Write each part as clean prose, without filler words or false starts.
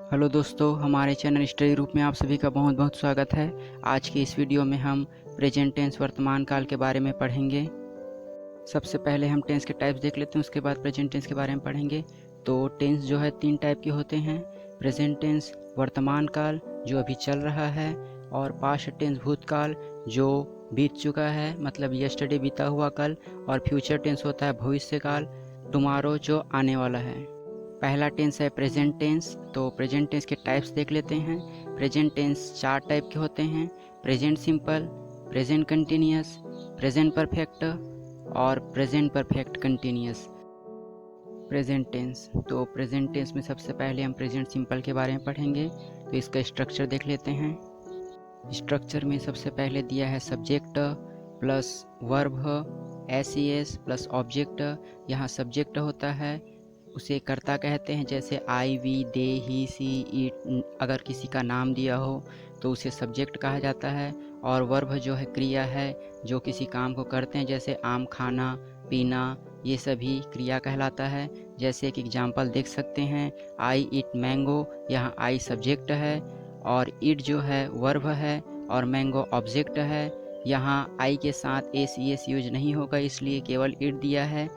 Hello दोस्तों, हमारे channel study group में आप सभी का बहुत बहुत स्वागत है। आज की इस वीडियो में हम प्रेजेंट टेंस वर्तमान काल के बारे में पढ़ेंगे। सबसे पहले हम टेंस के टाइप्स देख लेते हैं, उसके बाद प्रेजेंट टेंस के बारे में पढ़ेंगे। तो टेंस जो है 3 टाइप के होते हैं। प्रेजेंट टेंस वर्तमान काल जो अभी चल रहा है, और पास्ट टेंस भूतकाल जो बीत चुका है, मतलब यस्टरडे बीता हुआ कल। और फ्यूचर टेंस होता है भविष्य काल, टुमारो जो आने वाला है। पहला टेंस है प्रेजेंट टेंस। तो प्रेजेंट टेंस के टाइप्स देख लेते हैं। प्रेजेंट टेंस 4 टाइप के होते हैं: present simple, present continuous, present perfect और present perfect continuous. Present tense, तो प्रेजेंट टेंस में सबसे पहले हम प्रेजेंट सिंपल के बारे में पढ़ेंगे। तो इसका स्ट्रक्चर देख लेते हैं। स्ट्रक्चर में सबसे पहले दिया है subject plus verb S plus object. यहाँ सब्जेक्ट होता है, उसे कर्ता कहते हैं, जैसे आई, we, they, he, C, it. अगर किसी का नाम दिया हो तो उसे सब्जेक्ट कहा जाता है। और वर्ब जो है क्रिया है, जो किसी काम को करते हैं, जैसे आम खाना, पीना, ये सभी क्रिया कहलाता है। जैसे एक एग्जांपल देख सकते हैं, आई ईट मैंगो। यहाँ आई सब्जेक्ट है और ईट जो है वर्ब है और मैंगो ऑब्जेक्ट है। यहाँ आई के साथ एस यूज नहीं होगा, इसलिए केवल ईट दिया है।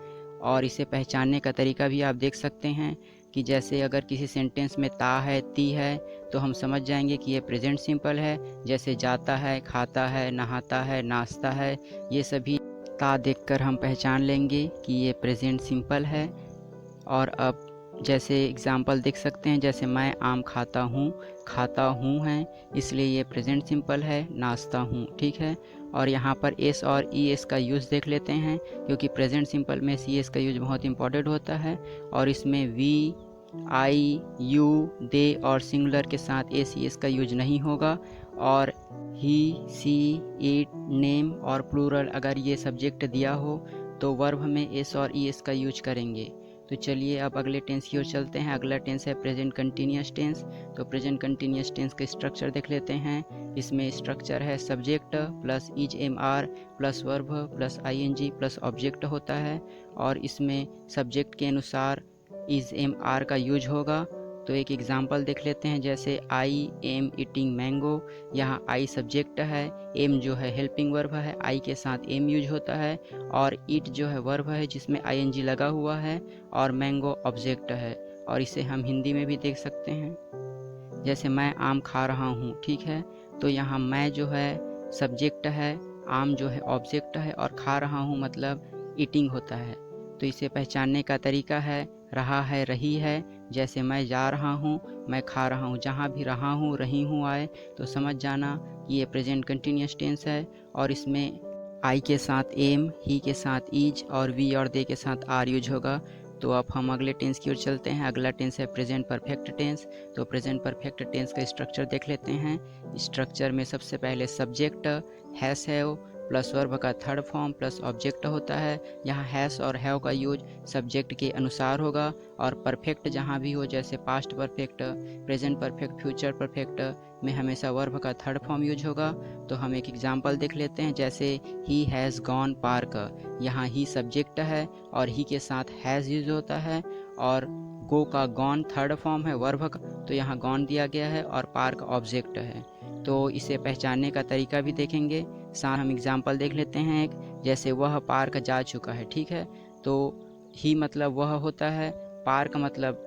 और इसे पहचानने का तरीका भी आप देख सकते हैं कि जैसे अगर किसी सेंटेंस में ता है, ती है, तो हम समझ जाएंगे कि ये प्रेजेंट सिंपल है। जैसे जाता है, खाता है, नहाता है, नाचता है, ये सभी ता देखकर हम पहचान लेंगे कि ये प्रेजेंट सिंपल है। और अब जैसे एग्जाम्पल देख सकते हैं, जैसे मैं आम खाता हूँ है, इसलिए ये प्रेजेंट सिंपल है, नाचता हूँ। ठीक है। और यहाँ पर एस और ई एस का यूज़ देख लेते हैं, क्योंकि प्रेजेंट सिंपल में सी एस का यूज बहुत इंपॉर्टेंट होता है। और इसमें वी, आई, यू, दे और सिंगुलर के साथ एस ई एस का यूज नहीं होगा। और ही, सी, इट, नेम और प्लूरल अगर ये सब्जेक्ट दिया हो तो वर्ब में एस और ई एस का यूज करेंगे। तो चलिए अब अगले टेंस की ओर चलते हैं। अगला टेंस है प्रेजेंट कंटिन्यूअस टेंस। तो प्रेजेंट कंटिन्यूअस टेंस का स्ट्रक्चर देख लेते हैं। इसमें स्ट्रक्चर है subject plus is am are plus verb plus I N G plus object होता है। और इसमें सब्जेक्ट के अनुसार इज एम आर का यूज होगा। तो एक एग्जांपल देख लेते हैं, जैसे आई एम ईटिंग मैंगो। यहाँ आई सब्जेक्ट है, एम जो है हेल्पिंग वर्ब है, आई के साथ एम यूज होता है। और ईट जो है वर्ब है जिसमें आई एन जी लगा हुआ है, और मैंगो ऑब्जेक्ट है। और इसे हम हिंदी में भी देख सकते हैं, जैसे मैं आम खा रहा हूँ। ठीक है। तो यहाँ मैं जो है सब्जेक्ट है, आम जो है ऑब्जेक्ट है, और खा रहा हूँ मतलब ईटिंग होता है। तो इसे पहचानने का तरीका है रहा है, रही है। जैसे मैं जा रहा हूँ, मैं खा रहा हूँ, जहाँ भी रहा हूँ, रही हूँ आए तो समझ जाना कि ये प्रेजेंट कंटिन्यूअस टेंस है। और इसमें आई के साथ एम, ही के साथ इज और वी और दे के साथ आर यूज होगा। तो अब हम अगले टेंस की ओर चलते हैं। अगला टेंस है प्रेजेंट परफेक्ट टेंस। तो प्रेजेंट परफेक्ट टेंस का स्ट्रक्चर देख लेते हैं। स्ट्रक्चर में सबसे पहले subject has have plus verb का थर्ड फॉर्म प्लस ऑब्जेक्ट होता है। यहाँ हैस और हैव का यूज सब्जेक्ट के अनुसार होगा। और परफेक्ट जहाँ भी हो, जैसे past perfect, present perfect, future perfect में हमेशा वर्ब का थर्ड फॉर्म यूज होगा। तो हम एक एग्जांपल देख लेते हैं, जैसे ही हैज़ गॉन पार्क। यहाँ ही सब्जेक्ट है और ही के साथ हैज़ यूज होता है। और गो का गॉन थर्ड फॉर्म है वर्ब का, तो यहाँ गॉन दिया गया है और पार्क ऑब्जेक्ट है। तो इसे पहचानने का तरीका भी देखेंगे। साथ हम एग्जांपल देख लेते हैं एक, जैसे वह पार्क जा चुका है। ठीक है। तो ही मतलब वह होता है, पार्क मतलब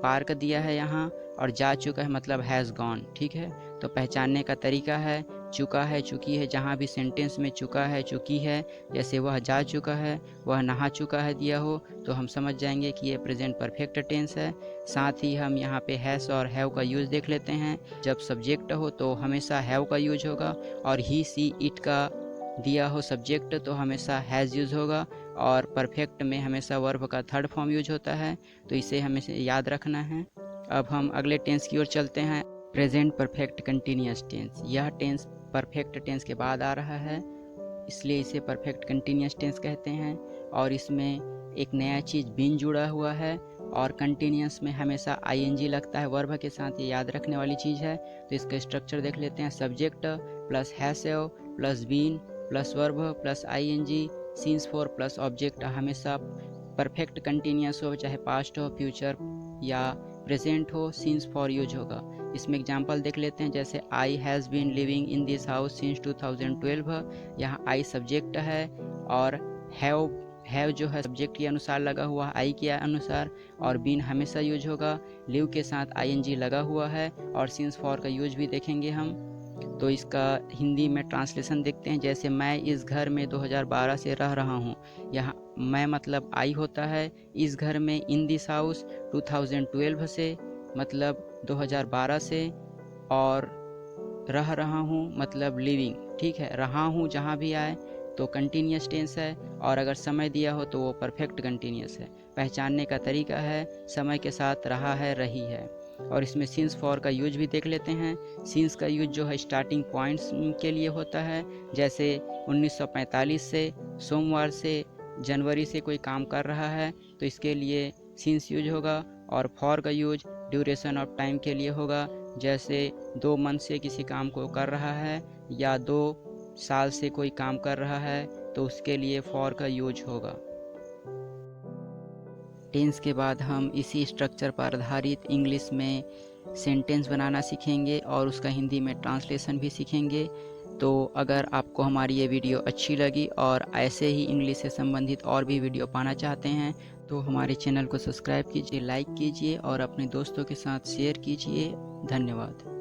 पार्क दिया है यहाँ, और जा चुका है मतलब हैज़ गॉन। ठीक है। तो पहचानने का तरीका है चुका है, चुकी है, जहाँ भी सेंटेंस में चुका है, चुकी है, जैसे वह जा चुका है, वह नहा चुका है दिया हो, तो हम समझ जाएंगे कि ये प्रेजेंट परफेक्ट टेंस है। साथ ही हम यहाँ पे हैज़ और हैव का यूज़ देख लेते हैं। जब सब्जेक्ट हो तो हमेशा हैव का यूज होगा, और ही, सी, इट का दिया हो सब्जेक्ट तो हमेशा हैज़ यूज होगा। और परफेक्ट में हमेशा वर्ब का थर्ड फॉर्म यूज होता है। तो इसे हमें याद रखना है। अब हम अगले टेंस की ओर चलते हैं, प्रेजेंट परफेक्ट कंटिन्यूअस टेंस। यह टेंस परफेक्ट टेंस के बाद आ रहा है, इसलिए इसे परफेक्ट कंटिन्यूअस टेंस कहते हैं। और इसमें एक नया चीज़ बीन जुड़ा हुआ है, और कंटिन्यूअस में हमेशा आईएनजी लगता है वर्ब के साथ, ये याद रखने वाली चीज़ है। तो इसका स्ट्रक्चर देख लेते हैं, subject plus have plus been plus verb plus ING since for plus object. हमेशा परफेक्ट कंटिन्यूअस हो, चाहे पास्ट हो, फ्यूचर या प्रेजेंट हो सिंस फॉर यूज होगा। इसमें एग्जांपल देख लेते हैं, जैसे I has been living in this house since 2012। यहाँ आई सब्जेक्ट है और हैव जो है सब्जेक्ट के अनुसार लगा हुआ है, आई के अनुसार, और बीन हमेशा यूज होगा। लिव के साथ आईएनजी लगा हुआ है, और सिंस फॉर का यूज भी देखेंगे हम। तो इसका हिंदी में ट्रांसलेशन देखते हैं, जैसे मैं इस घर में 2012 से रह रहा हूँ। यहाँ मैं मतलब आई होता है, इस घर में इन दिस हाउस 2012 से मतलब 2012 से, और रह रहा हूँ मतलब लिविंग, ठीक है। रहा हूँ जहाँ भी आए तो कंटिन्यूस टेंस है, और अगर समय दिया हो तो वो परफेक्ट कंटिन्यूस है। पहचानने का तरीका है समय के साथ रहा है, रही है। और इसमें सिंस फॉर का यूज भी देख लेते हैं। सिंस का यूज जो है स्टार्टिंग पॉइंट्स के लिए होता है, जैसे 1945 से, सोमवार से, जनवरी से कोई काम कर रहा है तो इसके लिए सिंस यूज होगा। और फॉर का यूज ड्यूरेशन ऑफ टाइम के लिए होगा, जैसे 2 मंथ से किसी काम को कर रहा है या 2 साल से कोई काम कर रहा है तो उसके लिए फॉर का यूज होगा। टेंस के बाद हम इसी स्ट्रक्चर पर आधारित इंग्लिश में सेंटेंस बनाना सीखेंगे और उसका हिंदी में ट्रांसलेशन भी सीखेंगे। तो अगर आपको हमारी ये वीडियो अच्छी लगी और ऐसे ही इंग्लिश से संबंधित और भी वीडियो पाना चाहते हैं तो हमारे चैनल को सब्सक्राइब कीजिए, लाइक कीजिए और अपने दोस्तों के साथ शेयर कीजिए। धन्यवाद।